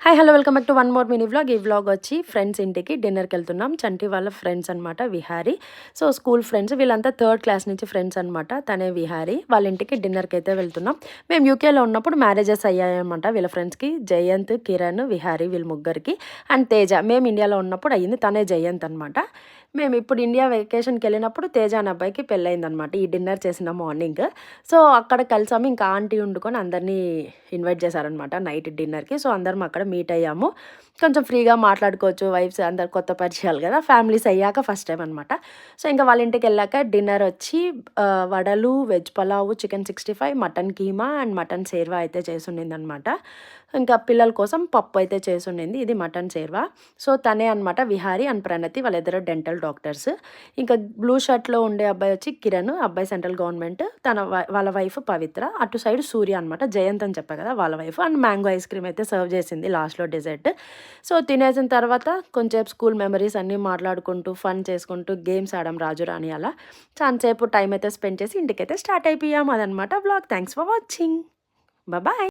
Hi hello welcome back to one more mini vlog. ఈ vlog వచ్చి friends ఇంటికి డిన్నర్కి వెళ్తున్నాం. చంటి వాళ్ళ ఫ్రెండ్స్ అనమాట, విహారీ. సో స్కూల్ ఫ్రెండ్స్ వీళ్ళంతా థర్డ్ క్లాస్ నుంచి ఫ్రెండ్స్ అనమాట. తనే విహారీ. వాళ్ళ ఇంటికి డిన్నర్కి అయితే వెళ్తున్నాం. మేము యూకేలో ఉన్నప్పుడు మ్యారేజెస్ అయ్యాయన్నమాట వీళ్ళ ఫ్రెండ్స్కి. జయంత్, కిరణ్, విహారీ వీళ్ళ ముగ్గురికి. అండ్ తేజ మేము ఇండియాలో ఉన్నప్పుడు అయ్యింది, తనే జయంత్ అనమాట. మేము ఇప్పుడు ఇండియా వెకేషన్కి వెళ్ళినప్పుడు తేజ అనే అబ్బాయికి పెళ్ళయిందనమాట ఈ డిన్నర్ చేసిన మార్నింగ్. సో అక్కడ కలిసాము. ఇంకా ఆంటీ వండుకొని అందరినీ ఇన్వైట్ చేశారనమాట నైట్ డిన్నర్కి. సో అందరం అక్కడ మీట్ అయ్యాము. కొంచెం ఫ్రీగా మాట్లాడుకోవచ్చు, వైఫ్స్ అందరు కొత్త పరిచయాలు కదా, ఫ్యామిలీస్ అయ్యాక ఫస్ట్ టైం అనమాట. సో ఇంకా వాళ్ళ ఇంటికి వెళ్ళాక డిన్నర్ వచ్చి వడలు, veg pulao, chicken 65, mutton keema and mutton సేర్వా అయితే చేసి ఉండింది అనమాట. ఇంకా పిల్లల కోసం పప్పు అయితే చేసి ఉండింది. ఇది మటన్ సేర్వా. సో తనే అనమాట విహారీ అండ్ ప్రణతి, వాళ్ళిద్దరు డెంటల్ డాక్టర్స్. ఇంకా బ్లూ షర్ట్లో ఉండే అబ్బాయి వచ్చి కిరణ్, అబ్బాయి సెంట్రల్ గవర్నమెంట్, వాళ్ళ వైఫ్ పవిత్ర. అటు సైడ్ సూర్య అనమాట, జయంత్ అని చెప్పా కదా వాళ్ళ wife. And mango ice cream అయితే సర్వ్ చేసింది లాస్ట్లో డెజర్ట్. సో తినేసిన తర్వాత కొంచెం స్కూల్ మెమరీస్ అన్నీ మాట్లాడుకుంటూ ఫన్ చేసుకుంటూ గేమ్స్ ఆడాం రాజు రాణి అలా. చాలాసేపు టైం అయితే స్పెండ్ చేసి ఇంటికైతే స్టార్ట్ అయిపోయాం. అదనమాట blog. Thanks for watching. Bye.